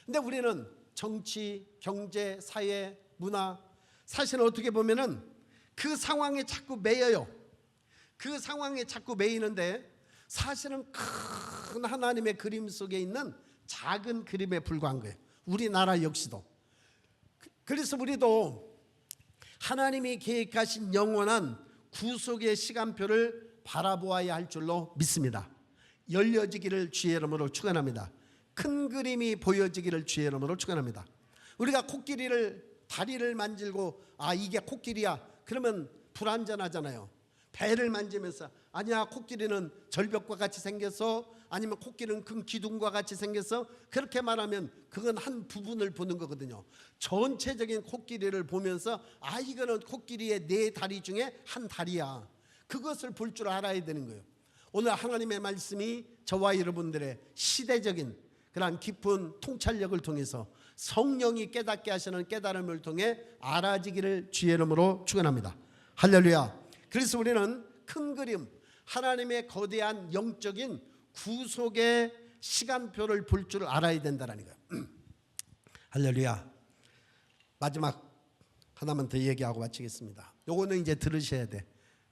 근데 우리는 정치, 경제, 사회, 문화, 사실은 어떻게 보면은 그 상황에 자꾸 매여요. 그 상황에 자꾸 매이는데 사실은 큰 하나님의 그림 속에 있는 작은 그림에 불과한 거예요. 우리나라 역시도. 그래서 우리도 하나님이 계획하신 영원한 구속의 시간표를 바라보아야 할 줄로 믿습니다. 열려지기를 주의 이름으로 축원합니다. 큰 그림이 보여지기를 주의 이름으로 축원합니다. 우리가 다리를 만지고 이게 코끼리야 그러면 불안전하잖아요. 배를 만지면서 아니야, 코끼리는 절벽과 같이 생겨서, 아니면 코끼리는 큰 기둥과 같이 생겨서, 그렇게 말하면 그건 한 부분을 보는 거거든요. 전체적인 코끼리를 보면서 이거는 코끼리의 네 다리 중에 한 다리야, 그것을 볼 줄 알아야 되는 거예요. 오늘 하나님의 말씀이 저와 여러분들의 시대적인 그런 깊은 통찰력을 통해서 성령이 깨닫게 하시는 깨달음을 통해 알아지기를 주의 이름으로 축원합니다. 할렐루야. 그래서 우리는 큰 그림, 하나님의 거대한 영적인 구속의 시간표를 볼 줄 알아야 된다는 거예요. 할렐루야. 마지막 하나만 더 얘기하고 마치겠습니다. 요거는 이제 들으셔야 돼.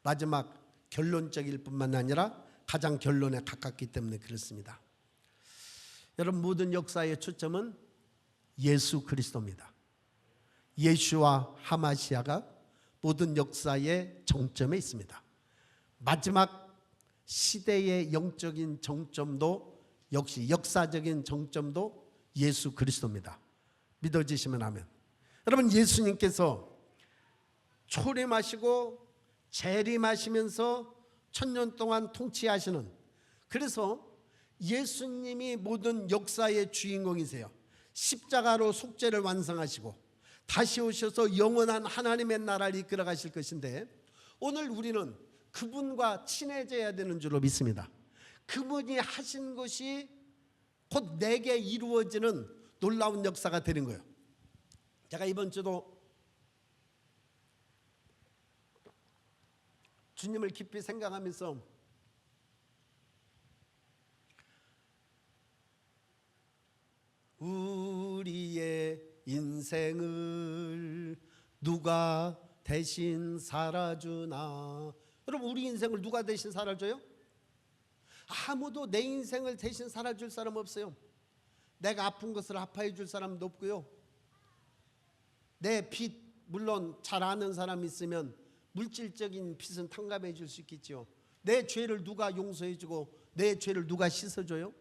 마지막 결론적일 뿐만 아니라 가장 결론에 가깝기 때문에 그렇습니다. 여러분, 모든 역사의 초점은 예수 그리스도입니다. 예수와 하마시아가 모든 역사의 정점에 있습니다. 마지막 시대의 영적인 정점도 역시 역사적인 정점도 예수 그리스도입니다. 믿어지시면 아멘. 여러분, 예수님께서 초림하시고 재림하시면서 1000년 동안 통치하시는, 그래서 예수님이 모든 역사의 주인공이세요. 십자가로 속죄를 완성하시고 다시 오셔서 영원한 하나님의 나라를 이끌어 가실 것인데, 오늘 우리는 그분과 친해져야 되는 줄로 믿습니다. 그분이 하신 것이 곧 내게 이루어지는 놀라운 역사가 되는 거예요. 제가 이번 주도 주님을 깊이 생각하면서 우리의 인생을 누가 대신 살아주나. 여러분, 우리 인생을 누가 대신 살아줘요? 아무도 내 인생을 대신 살아줄 사람 없어요. 내가 아픈 것을 아파해 줄 사람도 없고요. 내 빚, 물론 잘 아는 사람이 있으면 물질적인 빚은 탕감해 줄 수 있겠죠. 내 죄를 누가 용서해 주고 내 죄를 누가 씻어줘요?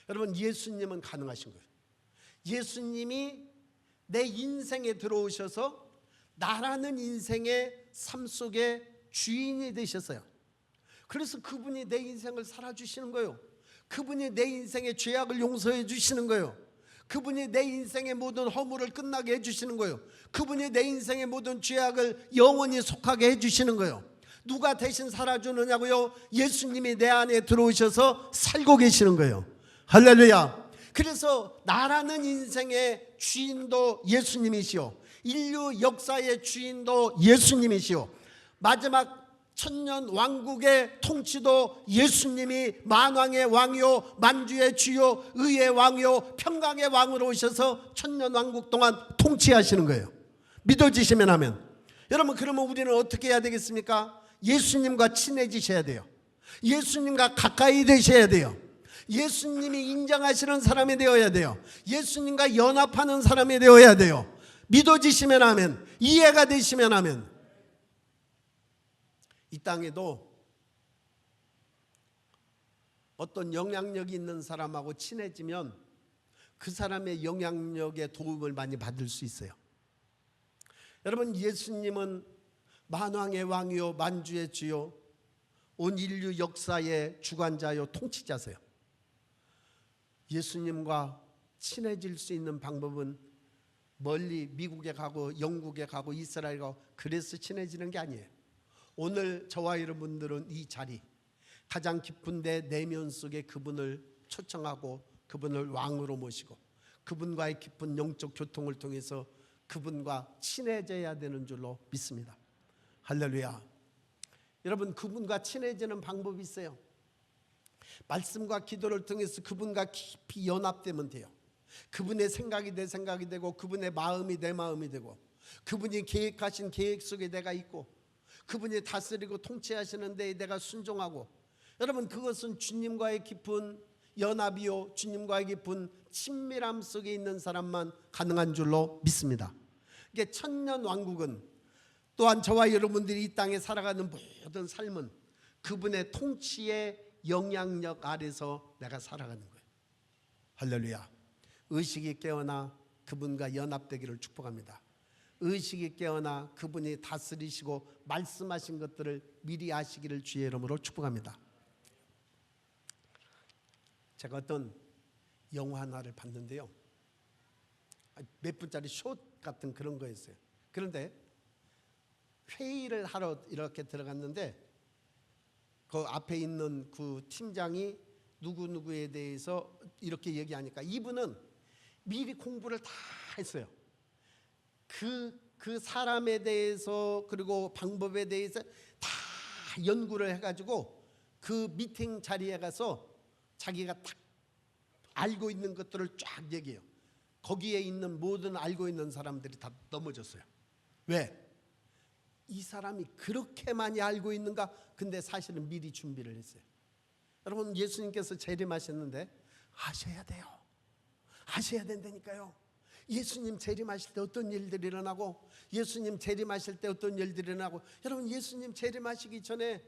여러분, 예수님은 가능하신 거예요. 예수님이 내 인생에 들어오셔서 나라는 인생의 삶 속에 주인이 되셨어요. 그래서 그분이 내 인생을 살아주시는 거예요. 그분이 내 인생의 죄악을 용서해 주시는 거예요. 그분이 내 인생의 모든 허물을 끝나게 해주시는 거예요. 그분이 내 인생의 모든 죄악을 영원히 속하게 해주시는 거예요. 누가 대신 살아주느냐고요? 예수님이 내 안에 들어오셔서 살고 계시는 거예요. 할렐루야. 그래서 나라는 인생의 주인도 예수님이시오. 인류 역사의 주인도 예수님이시오. 마지막 천년 왕국의 통치도 예수님이 만왕의 왕이요 만주의 주요 의의 왕이요 평강의 왕으로 오셔서 천년 왕국 동안 통치하시는 거예요. 믿어지시면 하면. 여러분, 그러면 우리는 어떻게 해야 되겠습니까? 예수님과 친해지셔야 돼요. 예수님과 가까이 되셔야 돼요. 예수님이 인정하시는 사람이 되어야 돼요. 예수님과 연합하는 사람이 되어야 돼요. 믿어지시면 하면, 이해가 되시면 하면. 이 땅에도 어떤 영향력이 있는 사람하고 친해지면 그 사람의 영향력에 도움을 많이 받을 수 있어요. 여러분, 예수님은 만왕의 왕이요 만주의 주요 온 인류 역사의 주관자요 통치자세요. 예수님과 친해질 수 있는 방법은 멀리 미국에 가고 영국에 가고 이스라엘에 가고 그래서 친해지는 게 아니에요. 오늘 저와 여러분들은 이 자리, 가장 깊은 데 내면 속에 그분을 초청하고 그분을 왕으로 모시고 그분과의 깊은 영적 교통을 통해서 그분과 친해져야 되는 줄로 믿습니다. 할렐루야. 여러분, 그분과 친해지는 방법이 있어요. 말씀과 기도를 통해서 그분과 깊이 연합되면 돼요. 그분의 생각이 내 생각이 되고 그분의 마음이 내 마음이 되고 그분이 계획하신 계획 속에 내가 있고 그분이 다스리고 통치하시는 데에 내가 순종하고. 여러분, 그것은 주님과의 깊은 연합이요 주님과의 깊은 친밀함 속에 있는 사람만 가능한 줄로 믿습니다. 이게 천년 왕국은 또한 저와 여러분들이 이 땅에 살아가는 모든 삶은 그분의 통치의 영향력 아래서 내가 살아가는 거예요. 할렐루야. 의식이 깨어나 그분과 연합되기를 축복합니다. 의식이 깨어나 그분이 다스리시고 말씀하신 것들을 미리 아시기를 주의 이름으로 축복합니다. 제가 어떤 영화 하나를 봤는데요, 몇 분짜리 숏 같은 그런 거였어요. 그런데 회의를 하러 이렇게 들어갔는데 그 앞에 있는 그 팀장이 누구누구에 대해서 이렇게 얘기하니까 이분은 미리 공부를 다 했어요. 그 사람에 대해서 그리고 방법에 대해서 다 연구를 해가지고 그 미팅 자리에 가서 자기가 딱 알고 있는 것들을 쫙 얘기해요. 거기에 있는 모든 알고 있는 사람들이 다 넘어졌어요. 왜? 이 사람이 그렇게 많이 알고 있는가? 근데 사실은 미리 준비를 했어요. 여러분, 예수님께서 재림하셨는데 아셔야 돼요. 아셔야 된다니까요. 예수님 재림하실 때 어떤 일들이 일어나고 예수님 재림하실 때 어떤 일들이 일어나고. 여러분, 예수님 재림하시기 전에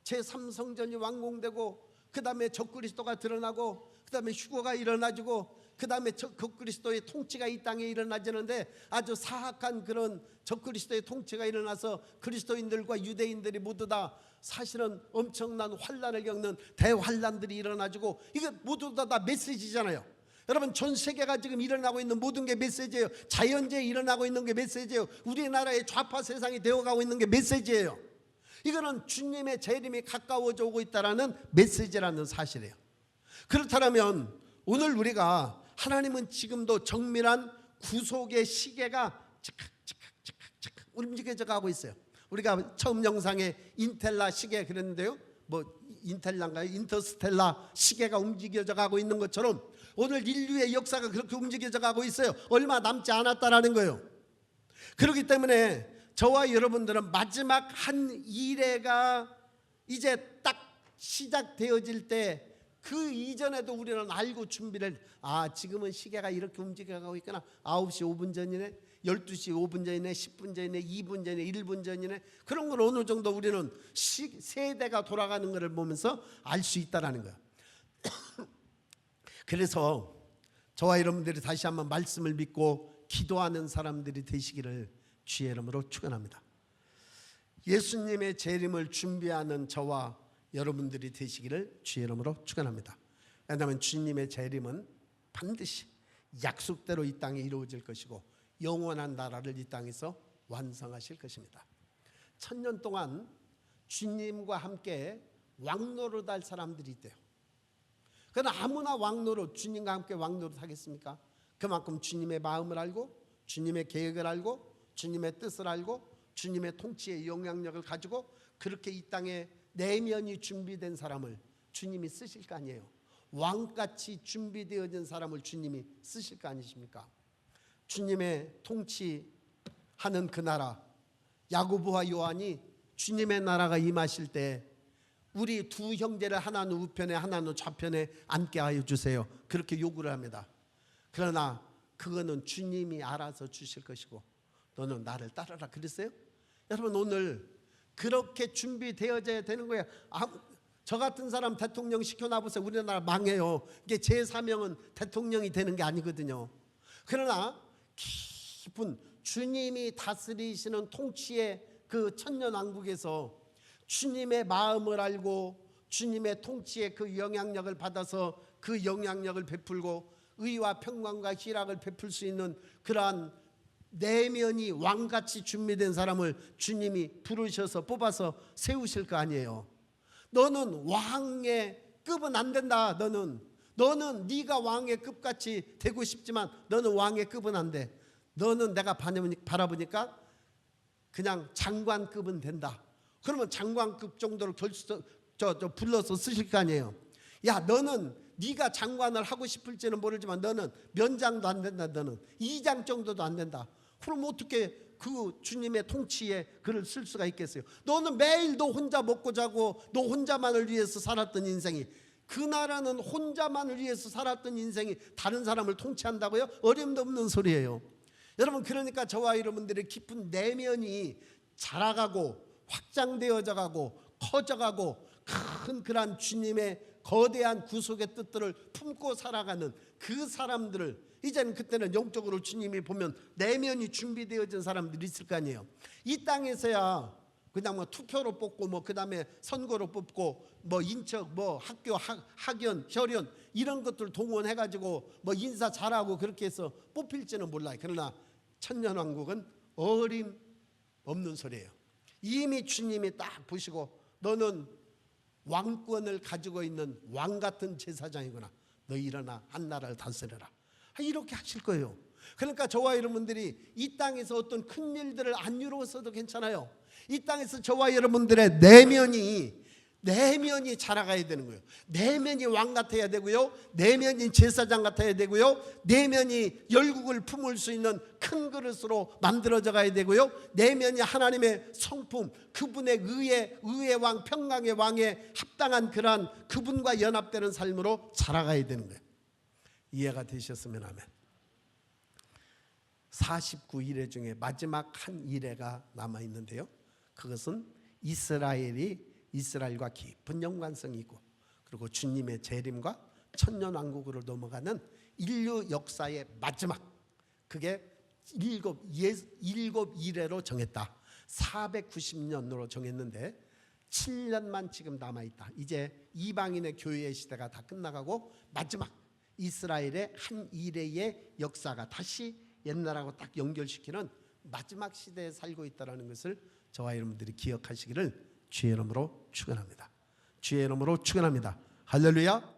제3성전이 완공되고 그 다음에 적그리스도가 드러나고 그 다음에 휴거가 일어나지고 그 다음에 적그리스도의 통치가 이 땅에 일어나지는데 아주 사악한 그런 적그리스도의 통치가 일어나서 그리스도인들과 유대인들이 모두 다 사실은 엄청난 환란을 겪는 대환란들이 일어나지고 이게 모두 다 메시지잖아요. 여러분, 전 세계가 지금 일어나고 있는 모든 게 메시지예요. 자연재해 일어나고 있는 게 메시지예요. 우리나라의 좌파 세상이 되어가고 있는 게 메시지예요. 이거는 주님의 재림이 가까워져 오고 있다는 메시지라는 사실이에요. 그렇다면 오늘 우리가 하나님은 지금도 정밀한 구속의 시계가 착착착착착 움직여져 가고 있어요. 우리가 처음 영상에 인텔라 시계 그랬는데요. 뭐 인텔라인가요? 인터스텔라 시계가 움직여져 가고 있는 것처럼 오늘 인류의 역사가 그렇게 움직여져 가고 있어요. 얼마 남지 않았다라는 거예요. 그렇기 때문에 저와 여러분들은 마지막 한 이래가 이제 딱 시작되어질 때 그 이전에도 우리는 알고 준비를 지금은 시계가 이렇게 움직여가고 있구나. 9시 5분 전이네, 12시 5분 전이네, 10분 전이네, 2분 전이네, 1분 전이네. 그런 걸 어느 정도 우리는 세대가 돌아가는 것을 보면서 알 수 있다는 거예요. 그래서 저와 여러분들이 다시 한번 말씀을 믿고 기도하는 사람들이 되시기를 주의 이름으로 축원합니다. 예수님의 재림을 준비하는 저와 여러분들이 되시기를 주의 이름으로 축원합니다. 왜냐하면 주님의 재림은 반드시 약속대로 이 땅에 이루어질 것이고 영원한 나라를 이 땅에서 완성하실 것입니다. 1000년 동안 주님과 함께 왕노릇 할 사람들이 있대요. 그러나 아무나 왕노릇, 주님과 함께 왕노릇 하겠습니까? 그만큼 주님의 마음을 알고 주님의 계획을 알고 주님의 뜻을 알고 주님의 통치의 영향력을 가지고 그렇게 이 땅에 내면이 준비된 사람을 주님이 쓰실 거 아니에요. 왕같이 준비되어진 사람을 주님이 쓰실 거 아니십니까? 주님의 통치하는 그 나라, 야고보와 요한이 주님의 나라가 임하실 때 우리 두 형제를 하나는 우편에 하나는 좌편에 앉게 하여 주세요. 그렇게 요구를 합니다. 그러나 그거는 주님이 알아서 주실 것이고 너는 나를 따르라 그랬어요. 여러분 오늘 그렇게 준비되어져야 되는 거예요. 저 같은 사람 대통령 시켜놔보세요. 우리나라 망해요. 이게 제 사명은 대통령이 되는 게 아니거든요. 그러나 깊은 주님이 다스리시는 통치의 그 천년왕국에서 주님의 마음을 알고 주님의 통치의 그 영향력을 받아서 그 영향력을 베풀고 의와 평강과 희락을 베풀 수 있는 그러한 내면이 왕같이 준비된 사람을 주님이 부르셔서 뽑아서 세우실 거 아니에요. 너는 왕의 급은 안 된다. 너는 네가 왕의 급같이 되고 싶지만 너는 왕의 급은 안 돼. 너는 내가 바라보니까 그냥 장관급은 된다. 그러면 장관급 정도로 불러서 쓰실 거 아니에요. 야 너는 네가 장관을 하고 싶을지는 모르지만 너는 면장도 안 된다. 너는 2장 정도도 안 된다. 그럼 어떻게 그 주님의 통치에 글을 쓸 수가 있겠어요? 너는 매일 너 혼자 먹고 자고 너 혼자만을 위해서 살았던 인생이 그 나라는 혼자만을 위해서 살았던 인생이 다른 사람을 통치한다고요? 어림도 없는 소리예요. 여러분 그러니까 저와 여러분들의 깊은 내면이 자라가고 확장되어져 가고 커져가고 큰 그런 주님의 거대한 구속의 뜻들을 품고 살아가는 그 사람들을 이제는 그때는 영적으로 주님이 보면 내면이 준비되어진 사람들이 있을 거 아니에요. 이 땅에서야 그냥 뭐 투표로 뽑고 뭐 그다음에 선거로 뽑고 뭐 인척 뭐 학교 학연 혈연 이런 것들 동원해 가지고 뭐 인사 잘하고 그렇게 해서 뽑힐지는 몰라요. 그러나 천년왕국은 어림없는 소리예요. 이미 주님이 딱 보시고 너는 왕권을 가지고 있는 왕같은 제사장이구나. 너 일어나 한 나라를 다스려라. 이렇게 하실 거예요. 그러니까 저와 여러분들이 이 땅에서 어떤 큰 일들을 안 이루었어도 괜찮아요. 이 땅에서 저와 여러분들의 내면이 자라가야 되는 거예요. 내면이 왕 같아야 되고요. 내면이 제사장 같아야 되고요. 내면이 열국을 품을 수 있는 큰 그릇으로 만들어져 가야 되고요. 내면이 하나님의 성품, 그분의 의의 왕, 평강의 왕에 합당한 그러한 그분과 연합되는 삶으로 자라가야 되는 거예요. 이해가 되셨으면 아멘. 49일회 중에 마지막 한 일회가 남아있는데요. 그것은 이스라엘과 깊은 연관성이 있고 그리고 주님의 재림과 천년왕국으로 넘어가는 인류 역사의 마지막, 그게 일곱 일회로 정했다. 490년으로 정했는데 7년만 지금 남아있다. 이제 이방인의 교회의 시대가 다 끝나가고 마지막 이스라엘의 한 일회의 역사가 다시 옛날하고 딱 연결시키는 마지막 시대에 살고 있다는 것을 저와 여러분들이 기억하시기를 주의 이름으로 축원합니다. 주의 이름으로 축원합니다. 할렐루야.